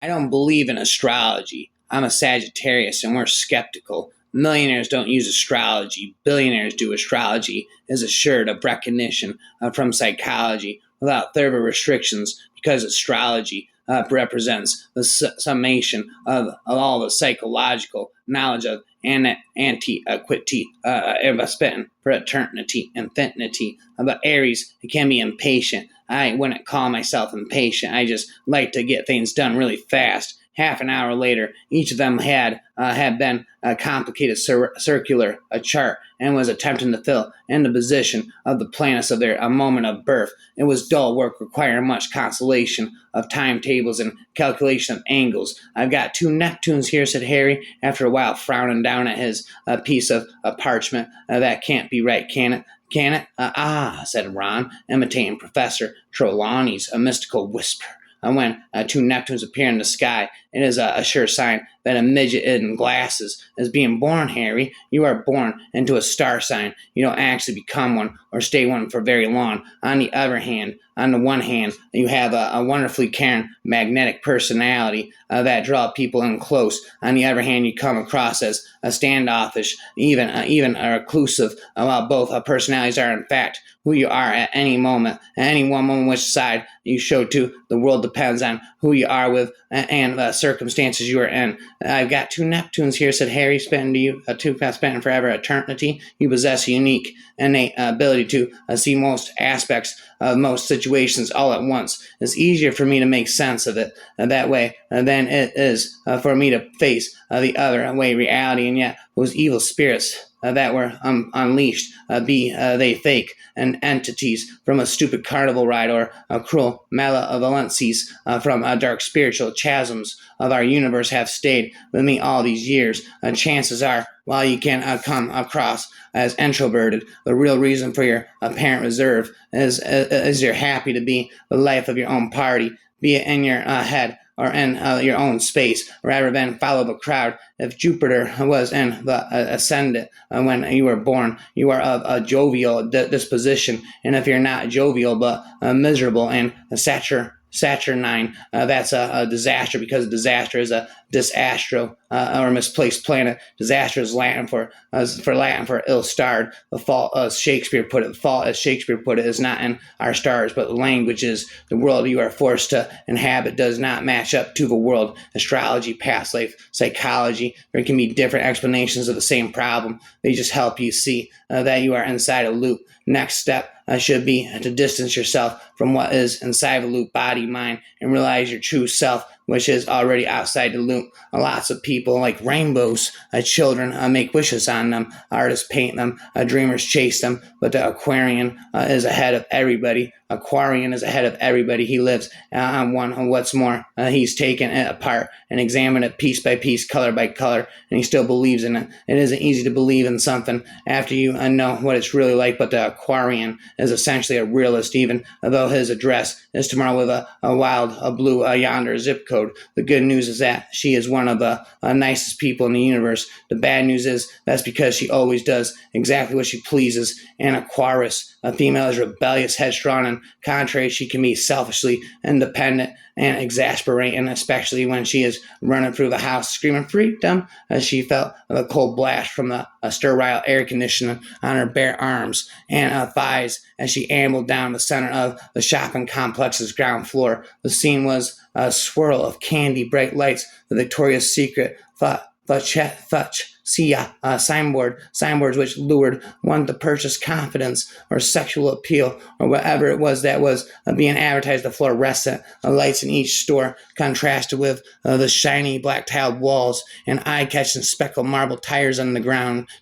I don't believe in astrology. I'm a Sagittarius and we're skeptical. Millionaires don't use astrology. Billionaires do. Astrology is assured of recognition from psychology without further restrictions because astrology represents the summation of all the psychological knowledge of antiquity, spent for eternity, infinity. But Aries can be impatient. I wouldn't call myself impatient. I just like to get things done really fast. Half an hour later, each of them had been a complicated circular a chart and was attempting to fill in the position of the planets of their a moment of birth. It was dull work requiring much consolation of timetables and calculation of angles. I've got two Neptunes here, said Harry, after a while frowning down at his piece of parchment. That can't be right, can it? Can it? Said Ron, imitating Professor Trelawney's mystical whisper. When two Neptunes appear in the sky, it is a sure sign that a midget in glasses is being born, Harry. You are born into a star sign. You don't actually become one or stay one for very long. On the other hand, on the one hand, you have a wonderfully caring, magnetic personality that draw people in close. On the other hand, you come across as a standoffish, even a reclusive. While both personalities are in fact who you are at any moment, at any one moment, which side you show to. The world depends on who you are with and the circumstances you are in. I've got two Neptunes here, said Harry, spending forever eternity. You possess a unique innate ability to see most aspects of most situations all at once. It's easier for me to make sense of it that way than it is for me to face the other way reality, and yet those evil spirits that were unleashed, be they fake and entities from a stupid carnival ride or a cruel malevolencies from dark spiritual chasms of our universe have stayed with me all these years. Chances are, while you can come across as introverted, the real reason for your apparent reserve is you're happy to be the life of your own party, be it in your head or in your own space, rather than follow the crowd. If Jupiter was in the ascendant when you were born, you are of a jovial disposition, and if you're not jovial but miserable and Saturnine, that's a disaster, because disaster is a disastro or misplaced planet. Disaster is Latin for ill-starred. The fault, as Shakespeare put it, is not in our stars, but the language is. The world you are forced to inhabit does not match up to the world. Astrology, past life, psychology, there can be different explanations of the same problem. They just help you see that you are inside a loop. Next step should be to distance yourself from what is inside the loop, body, mind, and realize your true self, which is already outside the loop. Lots of people like rainbows. Children make wishes on them. Artists paint them. Dreamers chase them. But the Aquarian is ahead of everybody. Aquarian is ahead of everybody. He lives on one. And what's more, he's taken it apart and examined it piece by piece, color by color, and he still believes in it. It isn't easy to believe in something after you know what it's really like, but the Aquarian is essentially a realist, even though his address is tomorrow with a wild blue yonder zip code. The good news is that she is one of the nicest people in the universe. The bad news is that's because she always does exactly what she pleases. And Aquarius, a female, is rebellious, headstrong, and contrary, she can be selfishly independent and exasperating, especially when she is running through the house screaming freedom, as she felt the cold blast from the sterile air conditioner on her bare arms and thighs as she ambled down the center of the shopping complex's ground floor. The scene was a swirl of candy, bright lights, the Victoria's Secret signboards which lured one to purchase confidence or sexual appeal or whatever it was that was being advertised. The fluorescent lights in each store contrasted with the shiny black tiled walls and eye-catching speckled marble tiles on the ground.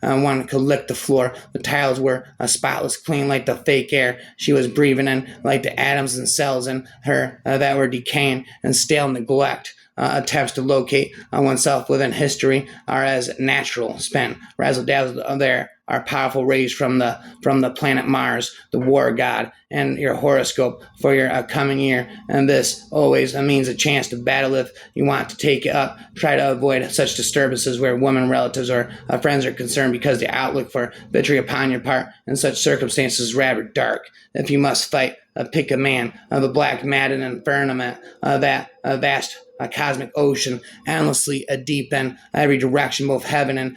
One could lick the floor. The tiles were spotless clean, like the fake air she was breathing in, like the atoms and cells in her that were decaying and stale neglect. Attempts to locate oneself within history are as natural, spent, razzle-dazzle. There are powerful rays from the planet Mars, the war god, and your horoscope for your coming year. And this always means a chance to battle if you want to take it up. Try to avoid such disturbances where women, relatives, or friends are concerned, because the outlook for victory upon your part in such circumstances is rather dark. If you must fight, pick a man, the black maddening firmament, that vast cosmic ocean, endlessly deep in every direction, both heaven and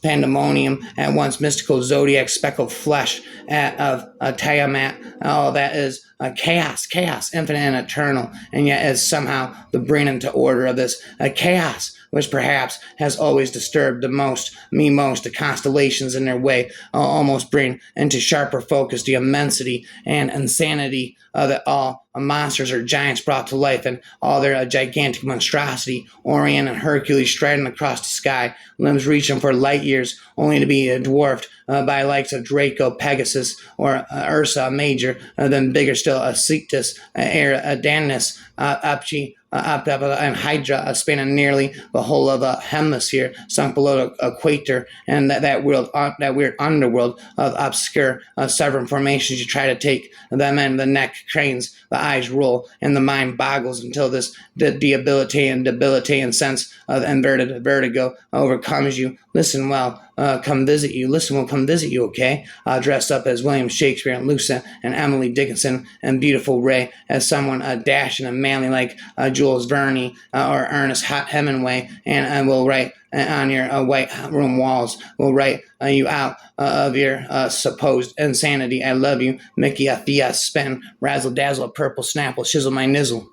pandemonium, at once mystical zodiac, speckled flesh of Tiamat. All that is chaos, infinite and eternal, and yet is somehow the bringing into order of this chaos, which perhaps has always disturbed me most. The constellations in their way almost bring into sharper focus the immensity and insanity that all monsters or giants brought to life, and all their gigantic monstrosity. Orion and Hercules striding across the sky, limbs reaching for light years, only to be dwarfed by likes of Draco, Pegasus, or Ursa Major, then bigger still, Cetus, Eridanus, Upchi, and Hydra, spanning nearly the whole of a hemisphere, sunk below the equator, and that weird underworld of obscure severing formations. You try to take them in, the neck cranes, the eyes roll, and the mind boggles until this debilitating sense of inverted vertigo overcomes you. Listen, well, come visit you. Listen, we'll come visit you, okay? Dressed up as William Shakespeare and Lucy and Emily Dickinson and Beautiful Ray, as someone dashing and manly like Jules Verne or Ernest Hemingway, and we'll write on your white room walls. We'll write you out of your supposed insanity. I love you, Mickey F.E.S. Spin, razzle dazzle, purple snapple, shizzle my nizzle.